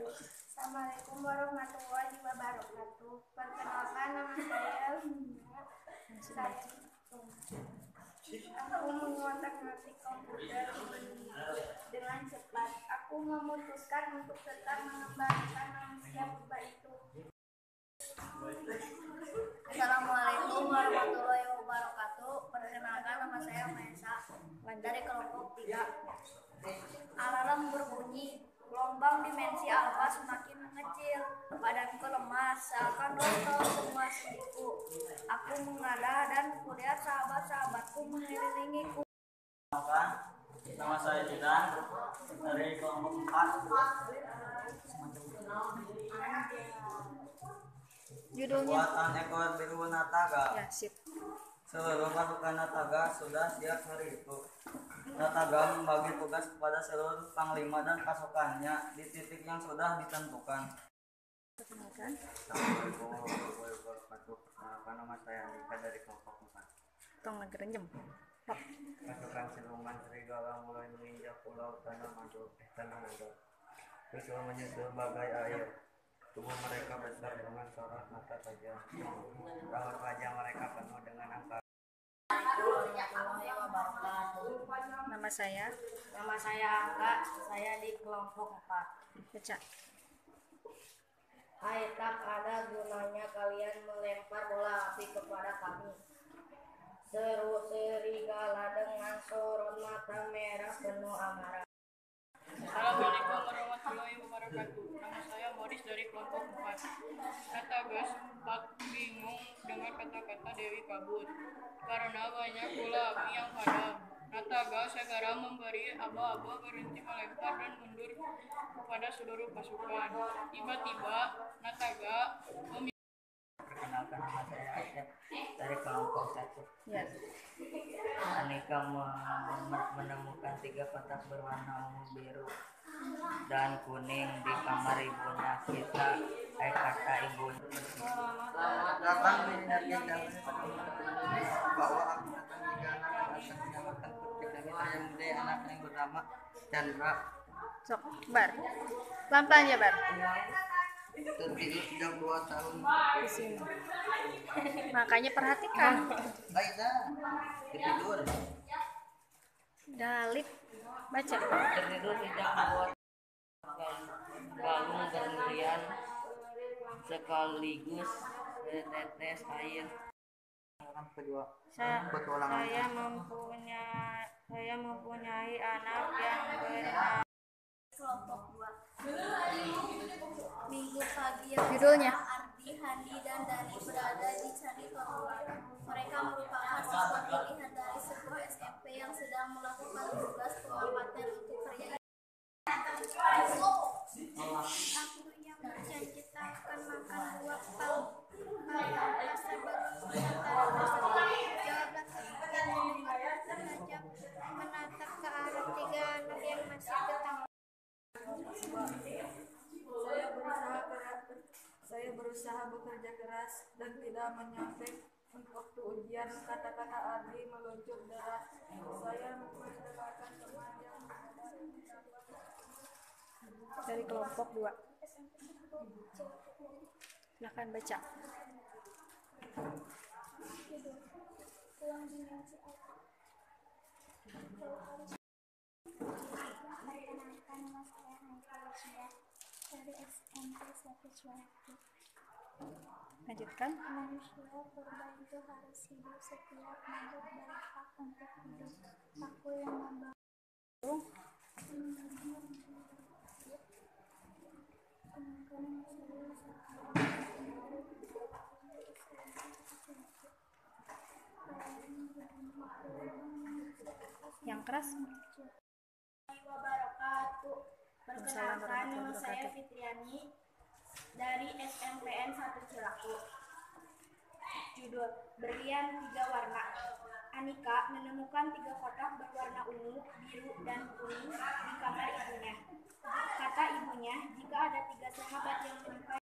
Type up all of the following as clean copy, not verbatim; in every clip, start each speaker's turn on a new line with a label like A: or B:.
A: Assalamualaikum warahmatullahi wabarakatuh. Perkenalkan, nama saya aku mengotak-atik komputer dengan cepat. Aku memutuskan untuk tetap mengembangkan manusia purba itu.
B: Assalamualaikum warahmatullahi wabarakatuh. Perkenalkan, nama saya Maesa dari kelompok 3. Alarm berbunyi. Gelombang dimensi alfa semakin mengecil. Badanku lemas, seakan lontong semua sendiku. Aku mengadah dan kulihat sahabat-sahabatku mengelilingiku.
C: Nama saya Jidan dari kelompok 4.
B: Judulnya
C: Buatan ekor biru nataga.
B: ya, sip.
C: Seluruh pasukan nataga sudah siap hari itu. Nataga membagi tugas kepada seluruh panglima dan pasukannya di titik yang sudah ditentukan.
B: Perkenalkan.
C: Assalamualaikum warahmatullahi wabarakatuh. Perkenalkan, nama saya Andika dari kelompok 4.
B: Tong ngerenjem.
C: Pasukan siluman serigala mulai menginjak pulau Tanah Mando. Terus menyusul bagai air. Tubuh mereka besar dengan sorot mata tajam. Raut wajah mereka penuh dengan angka.
B: Nama saya
D: Angga, saya di kelompok 4.
B: Baca.
D: Hai, tak ada gunanya kalian melempar bola api kepada kami. Seru serigala dengan sorot mata merah penuh amarah.
E: Assalamualaikum warahmatullahi wabarakatuh. Nama saya Moris dari kelompok 4. Nataga sempat bingung dengan kata-kata Dewi Kabut karena banyak bola api yang padam. Nataga segera memberi aba-aba berhenti melempar dan mundur kepada seluruh pasukan. Tiba-tiba Nataga
C: Perkenalkan, nama saya Asep dari kelompok 1.
B: Ya.
C: Anika menemukan 3 kotak berwarna ungu, biru, dan kuning di kamar ibunya. Kita kata ibunya.
F: Selamat datang di Herjaya bahwa aku datang 3 anak akan menyelamatkan putri kami yang gede, anak yang bernama Chandra.
B: Sok, Bar. Pelan-pelan ya, Bar.
F: Tertidur sejak 2 tahun.
B: Di sini. Makanya perhatikan.
F: Aida tertidur.
B: Dalip. Baca.
C: Tertidur sejak 2 galung berlian sekaligus setetes air.
F: Kedua,
B: Saya
F: petualangan.
B: mempunyai anak yang bernama
A: Kelompok 2. Minggu pagi yang
B: Judulnya?
A: Ardi, Handi, dan Dani berada di Candi Tolong. Mereka merupakan siswa pilihan dari sebuah SMP yang sedang melakukan tugas pengamatan untuk kerja. Aku yang bercita akan makan buah pal. Rasa baru antara tersebut. Jawablah kalian mendengar tajam menatap ke arah 3 anak yang masih ketawa.
E: Saya berusaha bekerja keras dan tidak menyontek. Waktu ujian, kata-kata Ardi meluncur deras. Saya memperdengarkan teman yang
B: dari kelompok 2. Silakan baca.
A: Pulang dimensi alfa. Perkenalkan, nama saya Haikal Wisya dari SMP 1 Suwardi.
B: Lanjutkan.
A: Manusia purba itu harus hidup setiap makhluk berhak untuk hidup. Aku yang membawa
B: Yang keras.
A: wabarakatuh. Perkenalkan, nama saya Fitriani dari SMPN 1 Cilaku. Judul Berlian 3 Warna. Anika menemukan 3 kotak berwarna ungu, biru, dan kuning di kamar ibunya. Kata ibunya, jika ada 3 sahabat yang menyukai.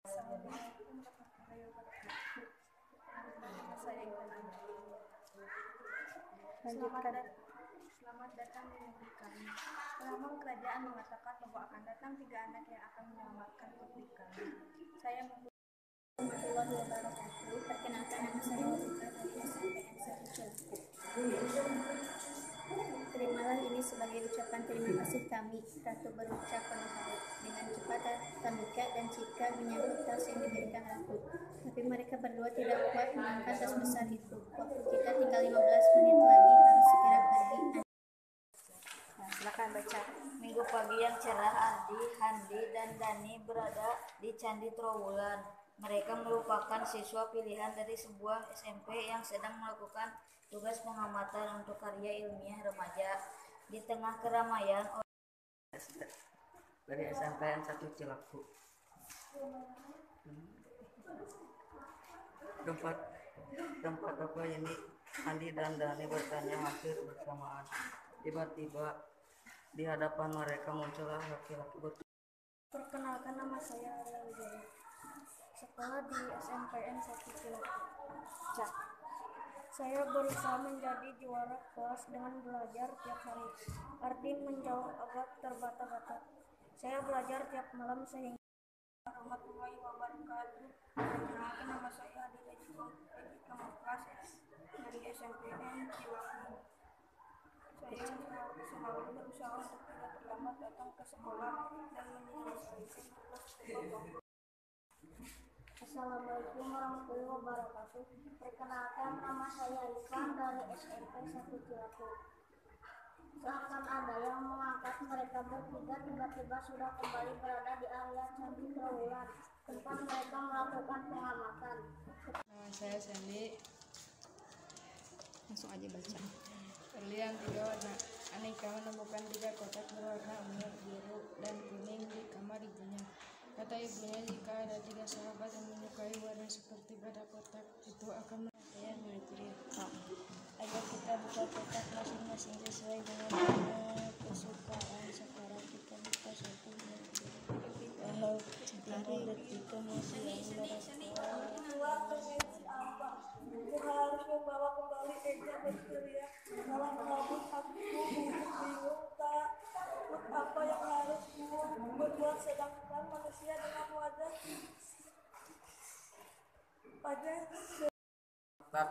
A: Assalamualaikum warahmatullahi wabarakatuh. Selamat selamat datang di negeri kami. Lambang kerajaan mengatakan bahwa akan datang 3 anak yang akan menyelamatkan negeri kami. Saya warahmatullahi wabarakatuh. Perkenalkan, nama saya Rika dari SMPN 1 Cilaku. Terimalah ini sebagai ucapan terima kasih kami. Ratu berucap penuh haru. Dengan cepat Tamika dan Cika menyambut tas yang diberikan Ratu. Tapi mereka berdua tidak kuat mengangkat tas besar itu. Waktu kita tinggal 15 menit lagi harus segera pergi.
B: Nah, silakan baca.
D: Minggu pagi yang cerah, Andi, Handi, dan Dani berada di Candi Trowulan. Mereka merupakan siswa pilihan dari sebuah SMP yang sedang melakukan tugas pengamatan untuk karya ilmiah remaja. Di tengah keramaian
F: Dari SMPN 1 Cilaku. Tempat apa ini? Andi dan Dani bertanya hampir bersamaan. Tiba-tiba di hadapan mereka muncullah laki-laki
A: Perkenalkan, nama saya Arya Wijaya. Sekolah di SMPN 1 Cilaku. Cak. Saya berusaha menjadi juara kelas dengan belajar tiap hari. Ardi menjawab agak terbata-bata. Saya belajar tiap malam sehingga warahmatullahi wabarakatuh. Perkenalkan, nama saya Adi kelas dari SMPN Cilaku. Saya selalu berusaha untuk tidak terlambat datang ke sekolah dan menyelesaikan tugas kelompok. Assalamualaikum warahmatullahi wabarakatuh. Perkenalkan, nama saya Rifan dari SMP 1 Cilaku. Seakan ada yang mengangkat mereka bertiga, tiba-tiba sudah kembali berada di area Candi Trowulan, tempat mereka melakukan pengamatan.
E: Nama saya Sandy.
B: Langsung aja baca.
E: Berlian 3 warna. Anika menemukan 3 kotak berwarna ungu, biru, dan kuning di kamar ibunya. Kata ibunya, jika ada 3 sahabat yang menyukai warna seperti pada kotak itu akan mengatakan murid-murid. Agar kita buka kotak masing-masing sesuai dengan kesukaan. Sekarang kita buka satu walau satu detik kemudian
A: Harus membawa kembali Eja berceria dalam kabut aku bingung tak apa yang harus berbuat, sedangkan manusia dengan wajah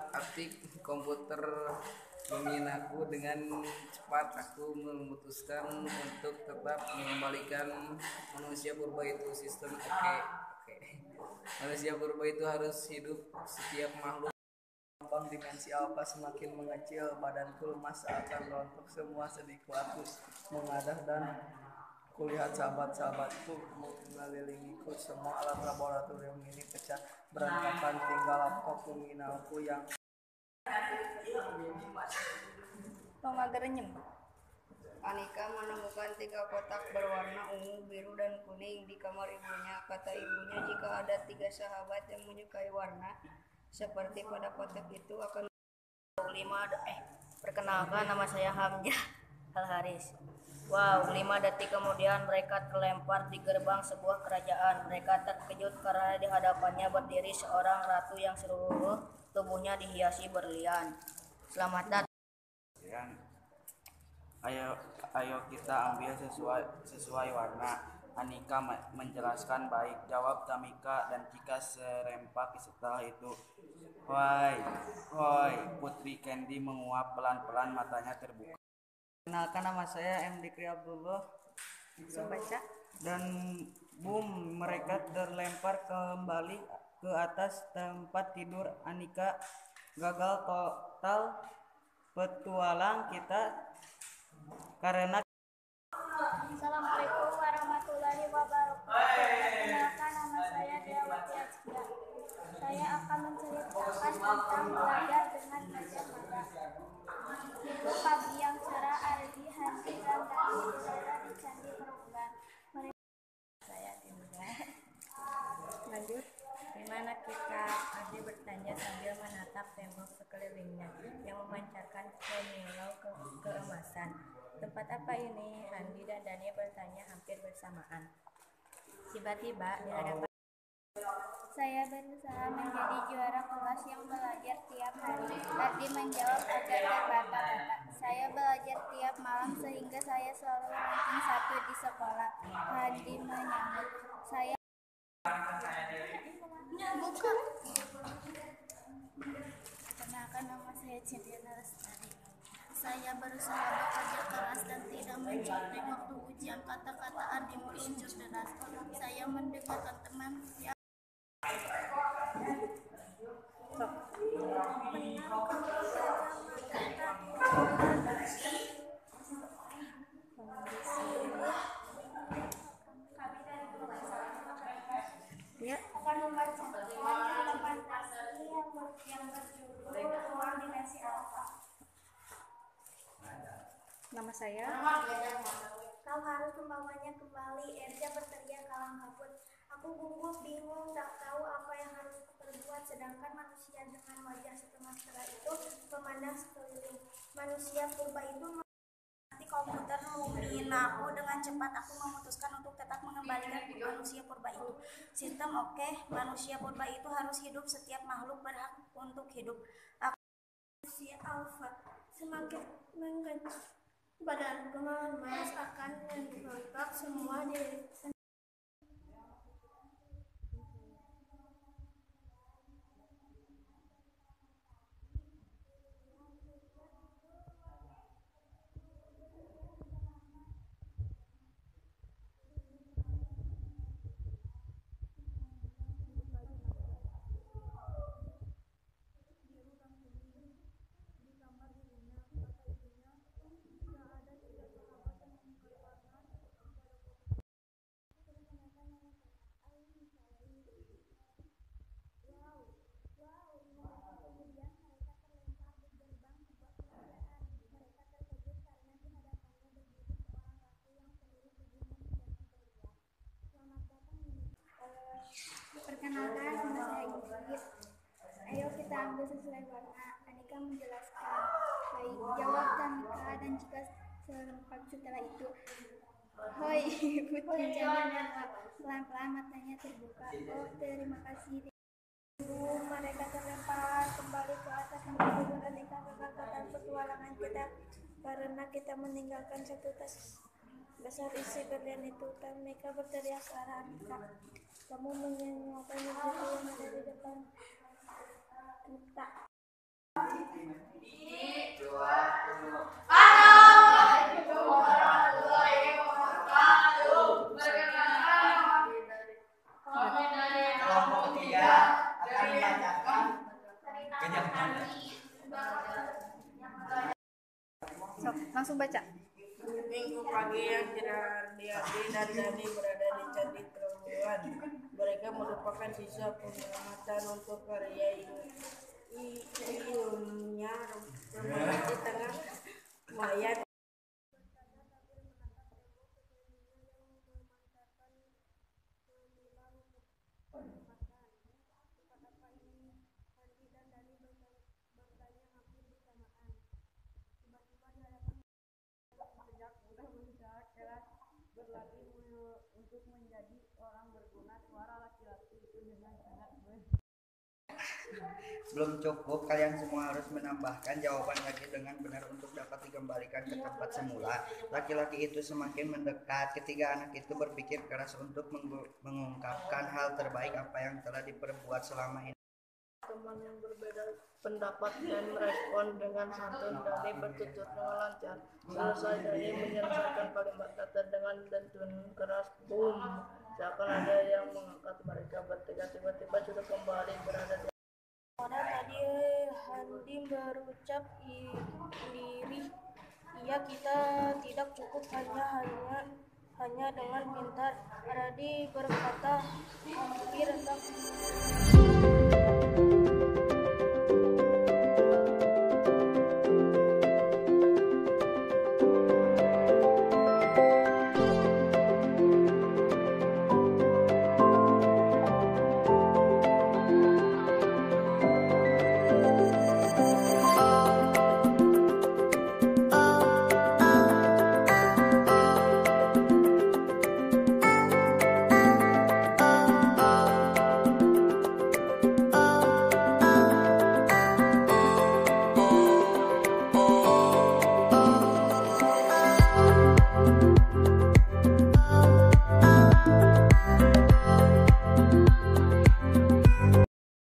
F: aktif komputer meminaku dengan cepat. Aku memutuskan untuk tetap mengembalikan manusia purba itu sistem. Oke. Manusia purba itu harus hidup. Setiap makhluk lambang dimensi alfa semakin mengecil. Badanku lemas seakan rontok. Semua sedihku aku mengadah dan kulihat sahabat-sahabatku mengelilingiku. Semua alat laboratorium ini pecah berantakan, tinggal laptop nominalku yang Anika menemukan 3 kotak berwarna ungu, biru, dan kuning di kamar ibunya. Kata ibunya, jika ada 3 sahabat yang menyukai warna seperti pada kotak itu akan 5. Perkenalkan, nama saya Hamzah Al-Haris. Wow, 5 detik kemudian mereka terlempar di gerbang sebuah kerajaan. Mereka terkejut karena di hadapannya berdiri seorang ratu yang seluruh tubuhnya dihiasi berlian. Selamat datang. Ayo kita ambil sesuai warna. Anika menjelaskan. Baik, jawab Tamika dan Cika serempak setelah itu. Hoi, Putri Candy menguap pelan-pelan, matanya terbuka. Kenalkan, nama saya M. Dikri Abdullah.
B: Langsung baca.
F: Dan boom, mereka terlempar kembali ke atas tempat tidur Anika. Gagal total petualang kita karena
A: Assalamualaikum warahmatullahi wabarakatuh. Perkenalkan, nama saya Deawati Azkia. Saya akan menceritakan tentang belajar dengan kacamata. Minggu pagi yang cerah, Ardi, Handi, dan Dani berada di Candi Trowulan.
D: Saya Dinda.
B: Lanjut.
D: Di mana kita? Ardi bertanya sambil menatap tembok sekelilingnya yang memancarkan kemilau keemasan. Tempat apa ini? Handi dan Dani bertanya hampir bersamaan. Tiba-tiba di hadapan
A: Saya berusaha menjadi juara kelas yang belajar tiap hari. Ardi menjawab agak terbata-bata. Saya belajar tiap paham sehingga saya selalu ranking 1 di sekolah. Handi menyambut. Saya Perkenalkan, nama saya Cintiana Lestari. Saya berusaha bekerja keras dan tidak mencuri waktu ujian. Kata-kata adikmu itu deras. Saya mendengarkan teman yang
B: Ya.
A: akan membaca lembaran puisi yang berjudul Ruang Dimensi Alfa.
B: Nama saya.
A: Kau harus membawanya kembali, Erja berteriak kalang kabut. Aku gugup, bingung, tak tahu apa yang harus kuperbuat, sedangkan manusia dengan wajah setengah cerah itu memandang sekeliling. Manusia purba itu nanti komputer menghina aku dengan cepat. Aku memutuskan untuk tetap mengembalikan manusia purba itu. Sistem oke, manusia purba itu harus hidup, setiap makhluk berhak untuk hidup. Aku manusia alfa, semakin menggencet badan mengemas akan mengontak semua diri. Perkenalkan, nama saya Yusuf. Ayo kita ambil sesuai warna. Anika menjelaskan. Baik, jawab Tanika, dan jika selengkap setelah itu. Hoi, Putri jawab. Pelan-pelan matanya terbuka. Oh, terima kasih. Mereka terlempar kembali ke atas menghibur Anika kegagalan petualangan kita karena kita meninggalkan satu tas besar isi berlian itu. Tanika berteriak ke arah Anika. Kamu menyenangkan itu yang ada di depan kita.
C: Kelompok ketiga akan membacakan kenyataan.
B: So, langsung baca.
E: Minggu pagi yang cerah, Adi dan Dani berada di Candi Trawulan. Mereka merupakan siswa pengamatan untuk karya ilmunya di tengah mayat. Berlatih untuk menjadi orang berguna. Suara laki-laki itu dengan sangat
C: Belum cukup, kalian semua harus menambahkan jawaban lagi dengan benar untuk dapat dikembalikan ke tempat semula. Laki-laki itu semakin mendekat. Ketiga anak itu berpikir keras untuk mengungkapkan hal terbaik apa yang telah diperbuat selama ini.
E: teman yang berbeda pendapat dan merespon dengan santun. Dani bertutur dengan lancar. Selesai Dani menyelesaikan kalimat kata dengan dentuman keras, boom. Seakan ada yang mengangkat mereka bertiga. Tiba-tiba sudah kembali berada di. Pada tadi Handi berucap lirih, iya kita tidak cukup hanya dengan pintar. Radi berkata hampir rendah.